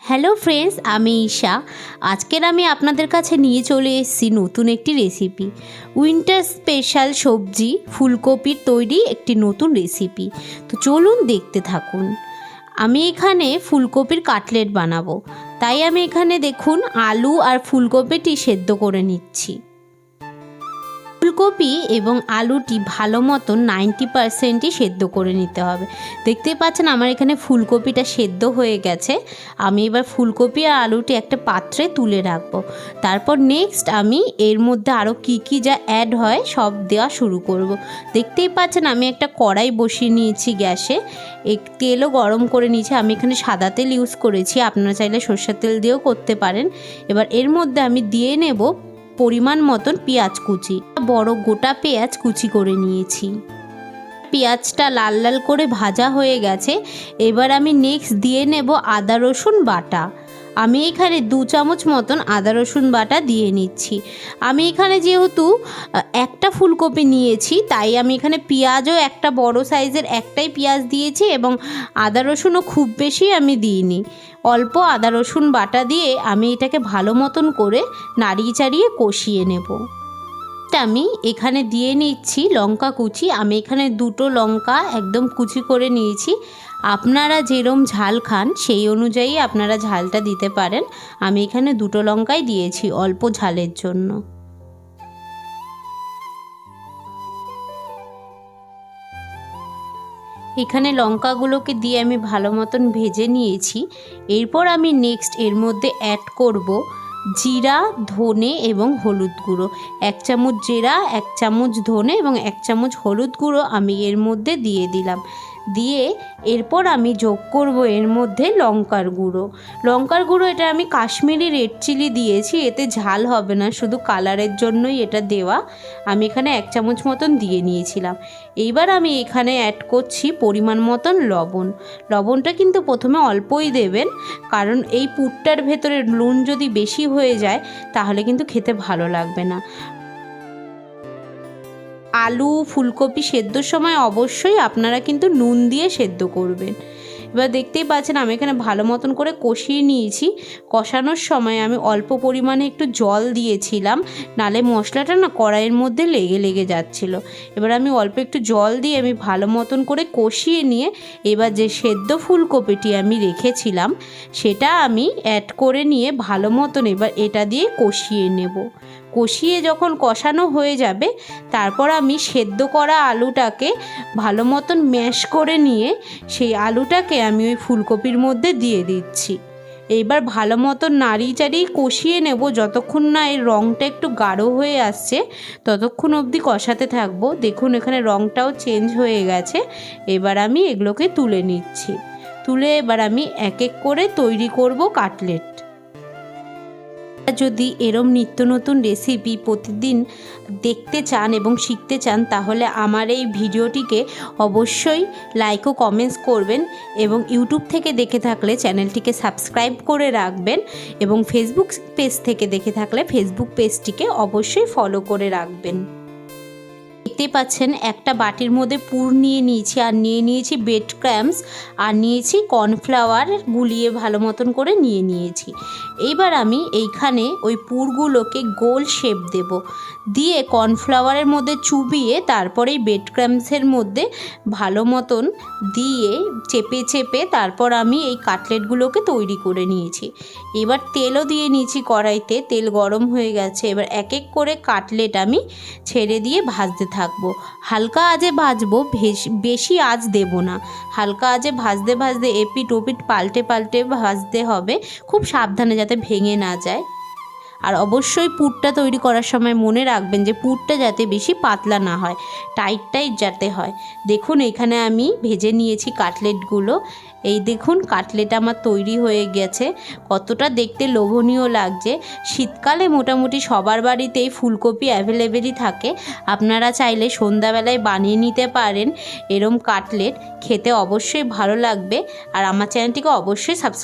Hello friends, আমি ঈশা। আজকের আমি আপনাদের কাছে নিয়ে চলে এসেছি নতুন একটি রেসিপি। উইন্টার স্পেশাল সবজি ফুলকপির তৈরি একটি নতুন রেসিপি। তো চলুন দেখতে থাকুন। আমি এখানে ফুলকপির কাটলেট বানাবো, তাই আমি এখানে দেখুন আলু আর ফুলকপিটি সেদ্ধ করে নিচ্ছি। ফুলকপি এবং আলুটি ভালো মতন 90%ই সেদ্ধ করে নিতে হবে। দেখতেই পাচ্ছেন আমার এখানে ফুলকপিটা সেদ্ধ হয়ে গেছে। আমি এবার ফুলকপি আর আলুটি একটা পাত্রে তুলে রাখবো। তারপর নেক্সট আমি এর মধ্যে আরও কী যা অ্যাড হয় সব দেওয়া শুরু করব। দেখতেই পাচ্ছেন আমি একটা কড়াই বসিয়ে নিয়েছি গ্যাসে, তেলও গরম করে নিয়েছি। আমি এখানে সাদা তেল ইউজ করেছি, আপনারা চাইলে সরষের তেল দিয়েও করতে পারেন। এবার এর মধ্যে আমি দিয়ে নেব পরিমাণ মতন পেঁয়াজ কুচি। বড় গোটা পেঁয়াজ কুচি করে নিয়েছি। পেঁয়াজটা লাল লাল করে ভাজা হয়ে গেছে। এবার আমি নেক্সট দিয়ে নেব আদা রসুন বাটা। আমি এখানে 2 চামচ মতন আদা রসুন বাটা দিয়ে নিচ্ছি। আমি এখানে যেহেতু একটা ফুলকপি নিয়েছি, তাই আমি এখানে পেঁয়াজও একটা বড় সাইজের একটাই পেঁয়াজ দিয়েছি এবং আদা রসুনও খুব বেশি আমি দিইনি। অল্প আদা রসুন বাটা দিয়ে আমি এটাকে ভালো মতন করে নাড়িয়ে চাড়িয়ে কষিয়ে নেব। আমি এখানে দিয়ে নিচ্ছি লঙ্কা কুচি। আমি এখানে 2টো লঙ্কা একদম কুচি করে নিয়েছি। আপনারা যেরম ঝাল খান সেই অনুযায়ী আপনারা ঝালটা দিতে পারেন। আমি এখানে 2টো লঙ্কাই দিয়েছি অল্প ঝালের জন্য। এখানে লঙ্কাগুলোকে দিয়ে আমি ভালো মতন ভেজে নিয়েছি। এরপর আমি নেক্সট এর মধ্যে অ্যাড করব জিরা, ধনে এবং হলুদ গুঁড়ো। 1 চামচ জিরা, 1 চামচ ধনে এবং 1 চামচ হলুদ গুঁড়ো আমি এর মধ্যে দিয়ে দিলাম। দিয়ে এরপর আমি যোগ করব এর মধ্যে লঙ্কার গুঁড়ো। এটা আমি কাশ্মীরি রেড চিলি দিয়েছি, এতে ঝাল হবে না, শুধু কালারের জন্যই এটা দেওয়া। আমি এখানে 1 চামচ মতন দিয়ে নিয়েছিলাম। এইবার আমি এখানে অ্যাড করছি পরিমাণ মতন লবণটা কিন্তু প্রথমে অল্পই দেবেন, কারণ এই পুরটার ভেতরে নুন যদি বেশি হয়ে যায় তাহলে কিন্তু খেতে ভালো লাগবে না। আলু ফুলকপি সেদ্ধর সময় অবশ্যই আপনারা কিন্তু নুন দিয়ে সেদ্ধ করবেন। এবার দেখতেই পাচ্ছেন আমি এখানে ভালো মতন করে কষিয়ে নিয়েছি। কষানোর সময় আমি অল্প পরিমাণে একটু জল দিয়েছিলাম, নালে মশলাটা না কড়াইয়ের মধ্যে লেগে যাচ্ছিল। এবার আমি অল্প একটু জল দিয়ে আমি ভালো মতন করে কষিয়ে নিয়ে এবার যে সেদ্ধ ফুলকপিটি আমি রেখেছিলাম সেটা আমি অ্যাড করে নিয়ে ভালো মতন এবার এটা দিয়ে কষিয়ে নেব। কষিয়ে যখন কষানো হয়ে যাবে তারপর আমি সেদ্ধ করা আলুটাকে ভালো মতন ম্যাশ করে নিয়ে সেই আলুটাকে আমি ওই ফুলকপির মধ্যে দিয়ে দিচ্ছি। এইবার ভালো মতন নাড়িয়ে চাড়িয়ে কষিয়ে নেব যতক্ষণ না এর রঙটা একটু গাঢ় হয়ে আসছে, ততক্ষণ অবধি কষাতে থাকবো। দেখুন এখানে রঙটাও চেঞ্জ হয়ে গেছে। এবার আমি এগুলোকে তুলে নিচ্ছি। তুলে এবার আমি এক এক করে তৈরি করব কাটলেট। যদি এরম নিত্য নতুন রেসিপি প্রতিদিন দেখতে চান এবং শিখতে চান তাহলে আমার এই ভিডিওটিকে অবশ্যই লাইক ও কমেন্টস করবেন এবং ইউটিউব থেকে দেখে থাকলে চ্যানেলটিকে সাবস্ক্রাইব করে রাখবেন এবং ফেসবুক পেজ থেকে দেখে থাকলে ফেসবুক পেজটিকে অবশ্যই ফলো করে রাখবেন। দেখতে পাচ্ছেন একটা বাটির মধ্যে পুর নিয়ে নিয়েছি আর নিয়ে নিয়েছি ব্রেড ক্রাম্বস আর নিয়েছি কর্নফ্লাওয়ার গুলিয়ে ভালো মতন করে নিয়েছি। এইবার আমি এইখানে ওই পুরগুলোকে গোল শেপ দেব, দিয়ে কর্নফ্লাওয়ারের মধ্যে চুবিয়ে তারপরে এই ব্রেড ক্রাম্বসের মধ্যে ভালো মতন দিয়ে চেপে তারপর আমি এই কাটলেটগুলোকে তৈরি করে নিয়েছি। এবার তেলও দিয়ে নিয়েছি কড়াইতে, তেল গরম হয়ে গেছে। এবার এক এক করে কাটলেট আমি ছেড়ে দিয়ে ভাজতে থাকবো। হালকা আঁচে ভাজবো, বেশি আঁচ দেব না। হালকা আঁচে ভাজতে এপিট ওপিট পাল্টে ভাজতে হবে, খুব সাবধানে যাতে ভেঙে না যায়। আর অবশ্যই পুরটা তৈরি করার সময় মনে রাখবেন যে পুরটা যাতে বেশি পাতলা না হয়, টাইট যাতে হয়। দেখুন এখানে আমি ভেজে নিয়েছি কাটলেটগুলো। এই দেখুন কাটলেট আমার তৈরি হয়ে গেছে। কতটা দেখতে লোভনীয় লাগছে। শীতকালে মোটামুটি সবার বাড়িতেই ফুলকপি অ্যাভেলেবেলই থাকে। আপনারা চাইলে সন্ধ্যাবেলায় বানিয়ে নিতে পারেন এরম কাটলেট, খেতে অবশ্যই ভালো লাগবে। আর আমার চ্যানেলটিকে অবশ্যই সাবস্ক্রাইব